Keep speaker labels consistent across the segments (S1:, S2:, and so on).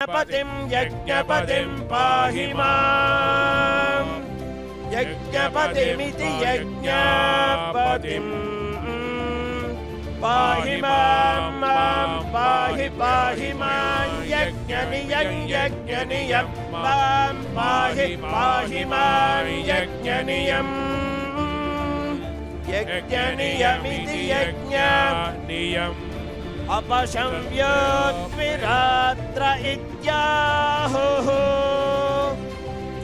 S1: यज्ञपतिं यज्ञपतिं पाहि मां यज्ञपतिमिति यज्ञपतिं पाहि मां पाहि पाहि मां यज्ञनियं यज्ञनियं मां पाहि पाहि मां यज्ञनियं यज्ञनियमिति यज्ञनियम् अपशम्योद्विरात्र इत्याहुः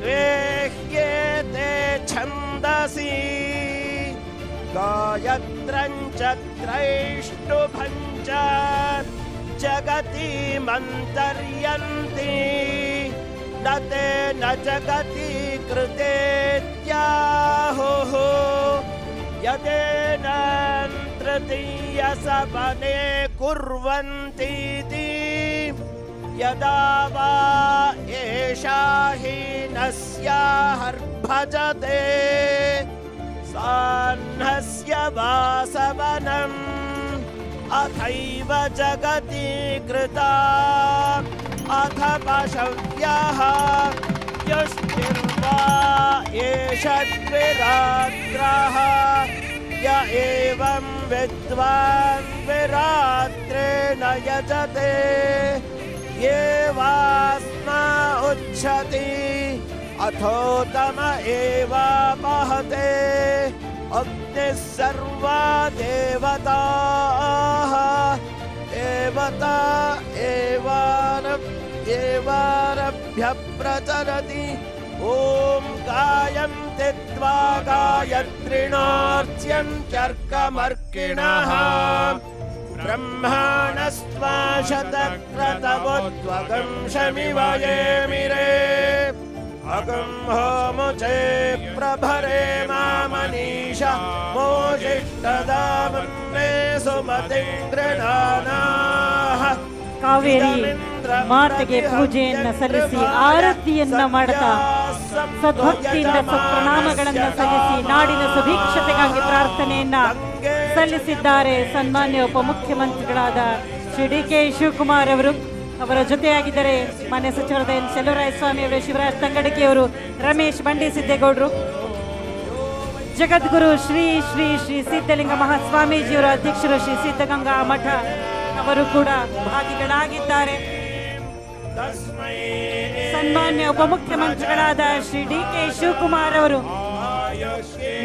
S1: द्वेह्येते छन्दसि गायत्रं च त्रैष्टुभं च जगति मन्तर्यन्ति न तेन जगति कृतेत्याहुः यदेन तृतीयसवने कुर्वन्तीति यदा वा एषा हीनस्याहर्भजते साह्नस्य वासवनम् अथैव जगति कृता अथ पशव्यः युष्टिर्वा एष द्विरात्रः य एवं विद्वान् विरात्रेण यजते ये वास्मा उच्छति अथोतम एवापहते अग्निः सर्वा देवताः देवता एवारभ्य प्रचरति ॐ गायन्ति त्वा गायत्रिणोऽर्च्यन्त्यर्कमर्किणः ब्रह्माणस्त्वा शतक्रतवोद्वगं शमिव येमिरे अगं होमुचे प्रभरे मामनीषा मोजिष्ठदामन्ने सुमतिं गृणानाः
S2: ಕಾವೇರಿ ಮಾತೆಗೆ ಪೂಜೆಯನ್ನ ಸಲ್ಲಿಸಿ ಆರತಿಯನ್ನ ಮಾಡುತ್ತಾ ಸದ್ಭಕ್ತಿಯಿಂದ ಸತ್ಪ್ರಣಾಮಗಳನ್ನ ಸಲ್ಲಿಸಿ ನಾಡಿನ ಸುಭಿಕ್ಷತೆಗಾಗಿ ಪ್ರಾರ್ಥನೆಯನ್ನ ಸಲ್ಲಿಸಿದ್ದಾರೆ ಸನ್ಮಾನ್ಯ ಉಪಮುಖ್ಯಮಂತ್ರಿಗಳಾದ ಶ್ರೀ ಡಿ.ಕೆ. ಶಿವಕುಮಾರ್ ಅವರು. ಅವರ ಜೊತೆಯಾಗಿದ್ದಾರೆ ಮಾನ್ಯ ಸಚಿವರಾದ ಎನ್. ಚೆಲುವರಾಯಸ್ವಾಮಿ ಅವರು, ಶಿವರಾಜ್ ತಂಗಡಗಿ ಅವರು, ರಮೇಶ್ ಬಂಡಿ ಸಿದ್ದೇಗೌಡರು, ಜಗದ್ಗುರು ಶ್ರೀ ಶ್ರೀ ಶ್ರೀ ಸಿದ್ಧಲಿಂಗ ಮಹಾಸ್ವಾಮೀಜಿಯವರ ಅಧ್ಯಕ್ಷರು ಶ್ರೀ ಸಿದ್ಧಗಂಗಾ ಮಠ ಅವರು ಕೂಡ ಭಾಗಿಗಳಾಗಿದ್ದಾರೆ. ಸನ್ಮಾನ್ಯ ಉಪಮುಖ್ಯಮಂತ್ರಿಗಳಾದ ಶ್ರೀ ಡಿ.ಕೆ. ಶಿವಕುಮಾರ್ ಅವರು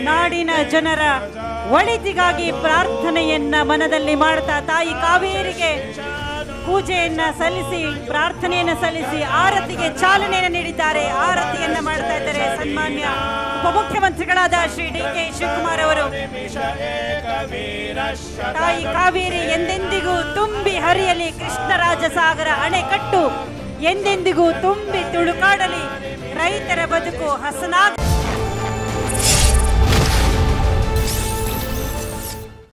S2: ನಾಡಿನ ಜನರ ಒಳಿತಿಗಾಗಿ ಪ್ರಾರ್ಥನೆಯನ್ನ ಮನದಲ್ಲಿ ಮಾಡ್ತಾ ತಾಯಿ ಕಾವೇರಿಗೆ ಪೂಜೆಯನ್ನ ಸಲ್ಲಿಸಿ ಪ್ರಾರ್ಥನೆಯನ್ನ ಸಲ್ಲಿಸಿ ಆರತಿಗೆ ಚಾಲನೆಯನ್ನು ನೀಡಿದ್ದಾರೆ. ಆರತಿಯನ್ನ ಮಾಡ್ತಾ ಇದ್ದಾರೆ ಸನ್ಮಾನ್ಯ ಉಪಮುಖ್ಯಮಂತ್ರಿಗಳಾದ ಶ್ರೀ ಡಿ.ಕೆ. ಶಿವಕುಮಾರ್ ಅವರು. ತಾಯಿ ಕಾವೇರಿ ಎಂದೆಂದಿಗೂ ತುಂಬಿ ಹರಿಯಲಿ, ಕೃಷ್ಣರಾಜಸಾಗರ ಅಣೆಕಟ್ಟು ಎಂದೆಂದಿಗೂ ತುಂಬಿ ತುಳುಕಾಡಲಿ, ರೈತರ ಬದುಕು ಹಸನಾಗ